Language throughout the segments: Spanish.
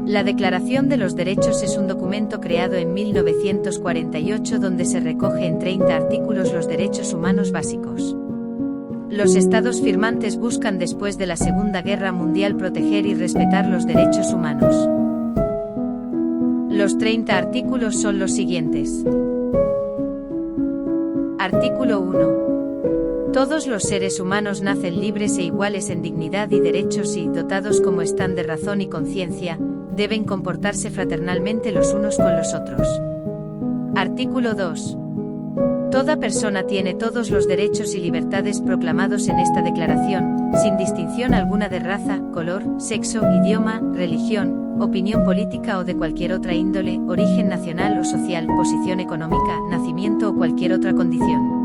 La Declaración de los Derechos es un documento creado en 1948 donde se recoge en 30 artículos los derechos humanos básicos. Los estados firmantes buscan después de la Segunda Guerra Mundial proteger y respetar los derechos humanos. Los 30 artículos son los siguientes. Artículo 1. Todos los seres humanos nacen libres e iguales en dignidad y derechos y, dotados como están de razón y conciencia, deben comportarse fraternalmente los unos con los otros. Artículo 2. Toda persona tiene todos los derechos y libertades proclamados en esta declaración, sin distinción alguna de raza, color, sexo, idioma, religión, opinión política o de cualquier otra índole, origen nacional o social, posición económica, nacimiento o cualquier otra condición.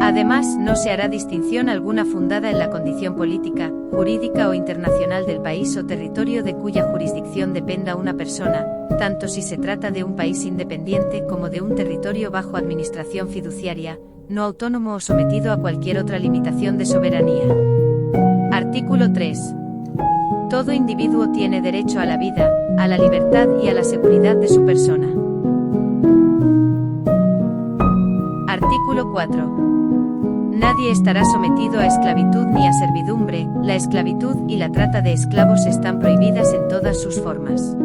Además, no se hará distinción alguna fundada en la condición política, jurídica o internacional del país o territorio de cuya jurisdicción dependa una persona, tanto si se trata de un país independiente como de un territorio bajo administración fiduciaria, no autónomo o sometido a cualquier otra limitación de soberanía. Artículo 3. Todo individuo tiene derecho a la vida, a la libertad y a la seguridad de su persona. Artículo 4. Nadie estará sometido a esclavitud ni a servidumbre, la esclavitud y la trata de esclavos están prohibidas en todas sus formas.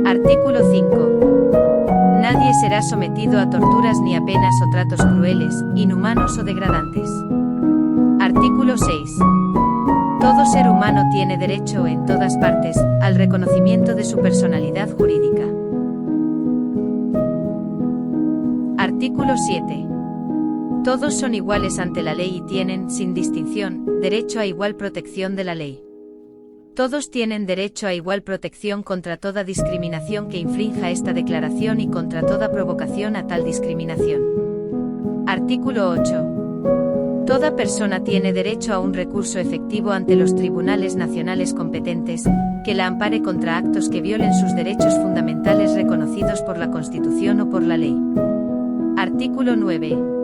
Artículo 5. Nadie será sometido a torturas ni a penas o tratos crueles, inhumanos o degradantes. Artículo 6. Todo ser humano tiene derecho, en todas partes, al reconocimiento de su personalidad jurídica. Artículo 7. Todos son iguales ante la ley y tienen, sin distinción, derecho a igual protección de la ley. Todos tienen derecho a igual protección contra toda discriminación que infrinja esta declaración y contra toda provocación a tal discriminación. Artículo 8. Toda persona tiene derecho a un recurso efectivo ante los tribunales nacionales competentes, que la ampare contra actos que violen sus derechos fundamentales reconocidos por la Constitución o por la ley. Artículo 9.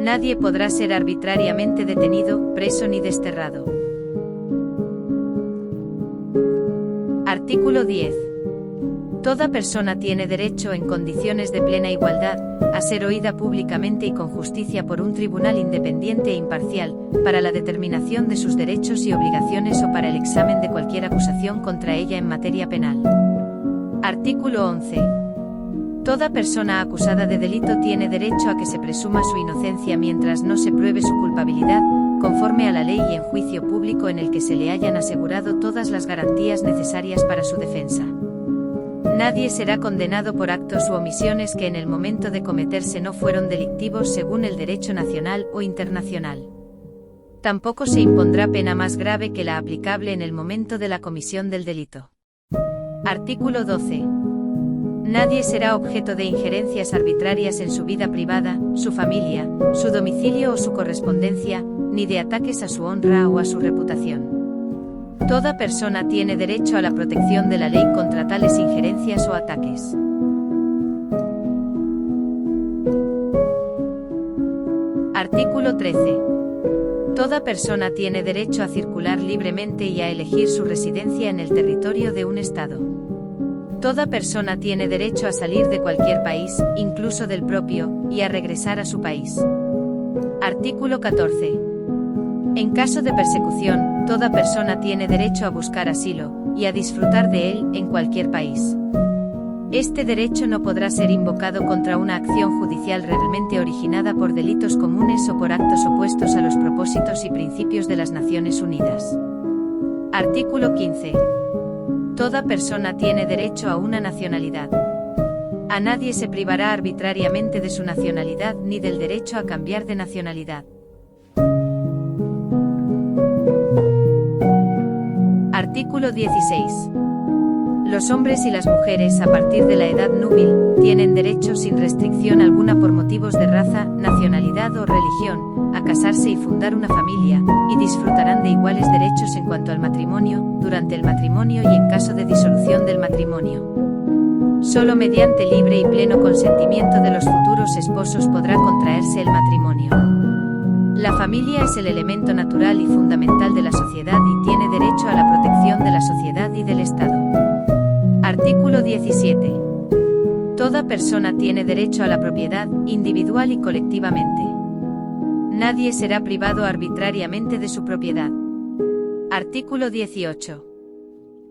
Nadie podrá ser arbitrariamente detenido, preso ni desterrado. Artículo 10. Toda persona tiene derecho, en condiciones de plena igualdad, a ser oída públicamente y con justicia por un tribunal independiente e imparcial, para la determinación de sus derechos y obligaciones o para el examen de cualquier acusación contra ella en materia penal. Artículo 11. Toda persona acusada de delito tiene derecho a que se presuma su inocencia mientras no se pruebe su culpabilidad, conforme a la ley y en juicio público en el que se le hayan asegurado todas las garantías necesarias para su defensa. Nadie será condenado por actos u omisiones que en el momento de cometerse no fueron delictivos según el derecho nacional o internacional. Tampoco se impondrá pena más grave que la aplicable en el momento de la comisión del delito. Artículo 12. Nadie será objeto de injerencias arbitrarias en su vida privada, su familia, su domicilio o su correspondencia, ni de ataques a su honra o a su reputación. Toda persona tiene derecho a la protección de la ley contra tales injerencias o ataques. Artículo 13. Toda persona tiene derecho a circular libremente y a elegir su residencia en el territorio de un Estado. Toda persona tiene derecho a salir de cualquier país, incluso del propio, y a regresar a su país. Artículo 14. En caso de persecución, toda persona tiene derecho a buscar asilo, y a disfrutar de él, en cualquier país. Este derecho no podrá ser invocado contra una acción judicial realmente originada por delitos comunes o por actos opuestos a los propósitos y principios de las Naciones Unidas. Artículo 15. Toda persona tiene derecho a una nacionalidad. A nadie se privará arbitrariamente de su nacionalidad ni del derecho a cambiar de nacionalidad. Artículo 16. Los hombres y las mujeres a partir de la edad núbil tienen derecho sin restricción alguna por motivos de raza, nacionalidad o religión, a casarse y fundar una familia, y disfrutarán de iguales derechos en cuanto al matrimonio, durante el matrimonio y en caso de disolución del matrimonio. Solo mediante libre y pleno consentimiento de los futuros esposos podrá contraerse el matrimonio. La familia es el elemento natural y fundamental de la sociedad y tiene derecho a la protección de la sociedad y del Estado. Artículo 17. Toda persona tiene derecho a la propiedad, individual y colectivamente. Nadie será privado arbitrariamente de su propiedad. Artículo 18.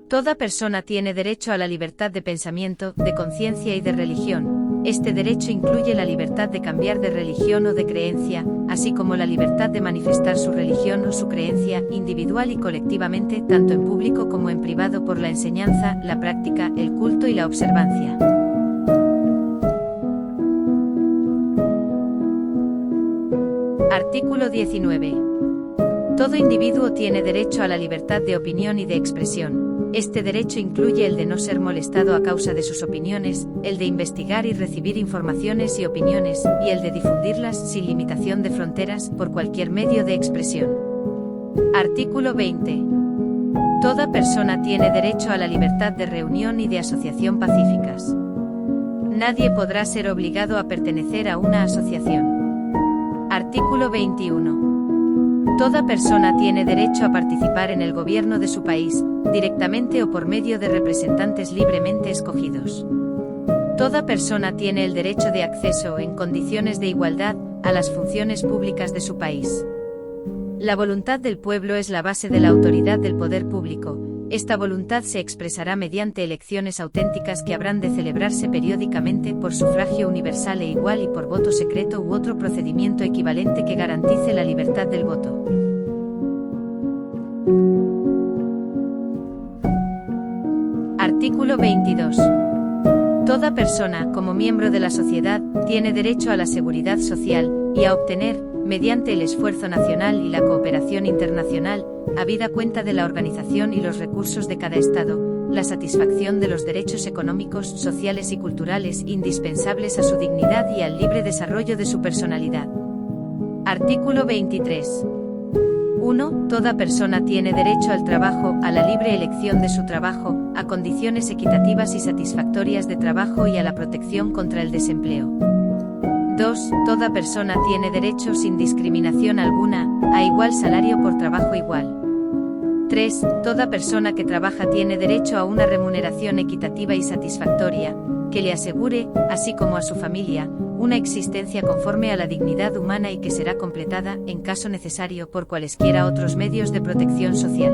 Toda persona tiene derecho a la libertad de pensamiento, de conciencia y de religión. Este derecho incluye la libertad de cambiar de religión o de creencia, así como la libertad de manifestar su religión o su creencia, individual y colectivamente, tanto en público como en privado por la enseñanza, la práctica, el culto y la observancia. Artículo 19. Todo individuo tiene derecho a la libertad de opinión y de expresión. Este derecho incluye el de no ser molestado a causa de sus opiniones, el de investigar y recibir informaciones y opiniones, y el de difundirlas sin limitación de fronteras por cualquier medio de expresión. Artículo 20. Toda persona tiene derecho a la libertad de reunión y de asociación pacíficas. Nadie podrá ser obligado a pertenecer a una asociación. Artículo 21. Toda persona tiene derecho a participar en el gobierno de su país, directamente o por medio de representantes libremente escogidos. Toda persona tiene el derecho de acceso, en condiciones de igualdad, a las funciones públicas de su país. La voluntad del pueblo es la base de la autoridad del poder público. Esta voluntad se expresará mediante elecciones auténticas que habrán de celebrarse periódicamente por sufragio universal e igual y por voto secreto u otro procedimiento equivalente que garantice la libertad del voto. Artículo 22. Toda persona, como miembro de la sociedad, tiene derecho a la seguridad social y a obtener, mediante el esfuerzo nacional y la cooperación internacional, habida cuenta de la organización y los recursos de cada Estado, la satisfacción de los derechos económicos, sociales y culturales indispensables a su dignidad y al libre desarrollo de su personalidad. Artículo 23. 1. Toda persona tiene derecho al trabajo, a la libre elección de su trabajo, a condiciones equitativas y satisfactorias de trabajo y a la protección contra el desempleo. 2. Toda persona tiene derecho sin discriminación alguna, a igual salario por trabajo igual. 3. Toda persona que trabaja tiene derecho a una remuneración equitativa y satisfactoria, que le asegure, así como a su familia, una existencia conforme a la dignidad humana y que será completada, en caso necesario, por cualesquiera otros medios de protección social.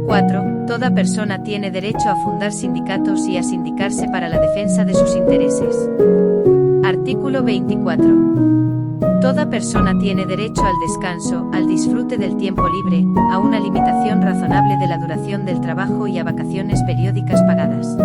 4. Toda persona tiene derecho a fundar sindicatos y a sindicarse para la defensa de sus intereses. Artículo 24. Toda persona tiene derecho al descanso, al disfrute del tiempo libre, a una limitación razonable de la duración del trabajo y a vacaciones periódicas pagadas.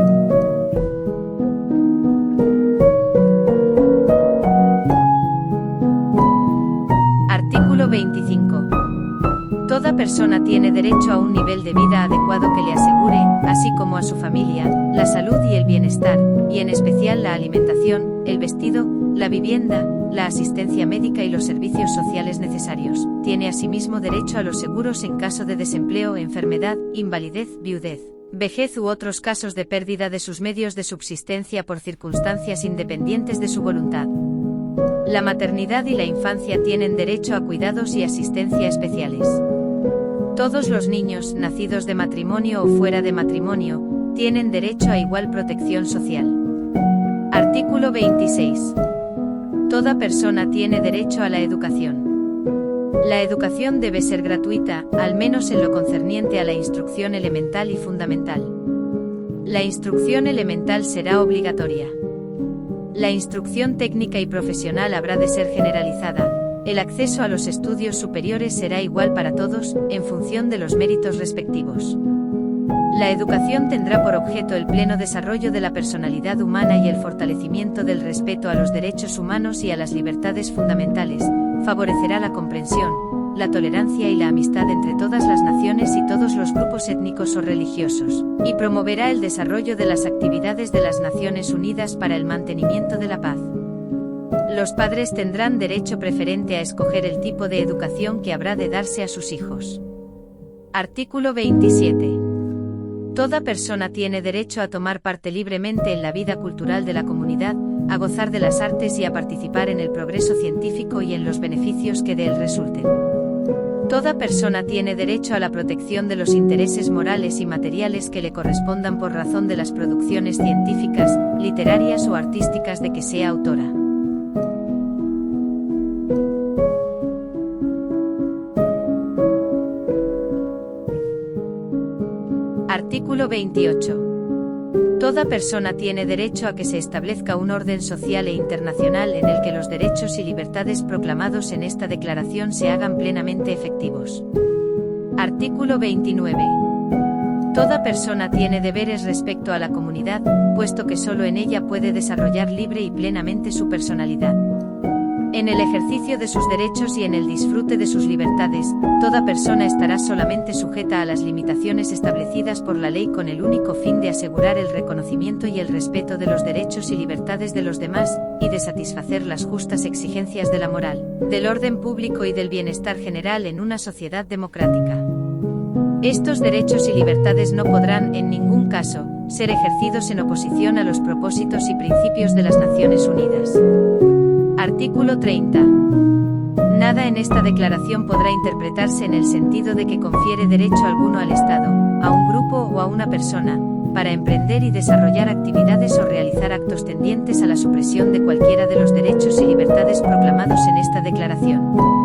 Artículo 25. Toda persona tiene derecho a un nivel de vida adecuado que le asegure, así como a su familia, la salud y el bienestar, y en especial la alimentación, el vestido, la vivienda, la asistencia médica y los servicios sociales necesarios. Tiene asimismo derecho a los seguros en caso de desempleo, enfermedad, invalidez, viudez, vejez u otros casos de pérdida de sus medios de subsistencia por circunstancias independientes de su voluntad. La maternidad y la infancia tienen derecho a cuidados y asistencia especiales. Todos los niños, nacidos de matrimonio o fuera de matrimonio, tienen derecho a igual protección social. Artículo 26. Toda persona tiene derecho a la educación. La educación debe ser gratuita, al menos en lo concerniente a la instrucción elemental y fundamental. La instrucción elemental será obligatoria. La instrucción técnica y profesional habrá de ser generalizada. El acceso a los estudios superiores será igual para todos, en función de los méritos respectivos. La educación tendrá por objeto el pleno desarrollo de la personalidad humana y el fortalecimiento del respeto a los derechos humanos y a las libertades fundamentales, favorecerá la comprensión, la tolerancia y la amistad entre todas las naciones y todos los grupos étnicos o religiosos, y promoverá el desarrollo de las actividades de las Naciones Unidas para el mantenimiento de la paz. Los padres tendrán derecho preferente a escoger el tipo de educación que habrá de darse a sus hijos. Artículo 27. Toda persona tiene derecho a tomar parte libremente en la vida cultural de la comunidad, a gozar de las artes y a participar en el progreso científico y en los beneficios que de él resulten. Toda persona tiene derecho a la protección de los intereses morales y materiales que le correspondan por razón de las producciones científicas, literarias o artísticas de que sea autora. Artículo 28. Toda persona tiene derecho a que se establezca un orden social e internacional en el que los derechos y libertades proclamados en esta declaración se hagan plenamente efectivos. Artículo 29. Toda persona tiene deberes respecto a la comunidad, puesto que solo en ella puede desarrollar libre y plenamente su personalidad. En el ejercicio de sus derechos y en el disfrute de sus libertades, toda persona estará solamente sujeta a las limitaciones establecidas por la ley con el único fin de asegurar el reconocimiento y el respeto de los derechos y libertades de los demás, y de satisfacer las justas exigencias de la moral, del orden público y del bienestar general en una sociedad democrática. Estos derechos y libertades no podrán, en ningún caso, ser ejercidos en oposición a los propósitos y principios de las Naciones Unidas. Artículo 30. Nada en esta declaración podrá interpretarse en el sentido de que confiere derecho alguno al Estado, a un grupo o a una persona, para emprender y desarrollar actividades o realizar actos tendientes a la supresión de cualquiera de los derechos y libertades proclamados en esta declaración.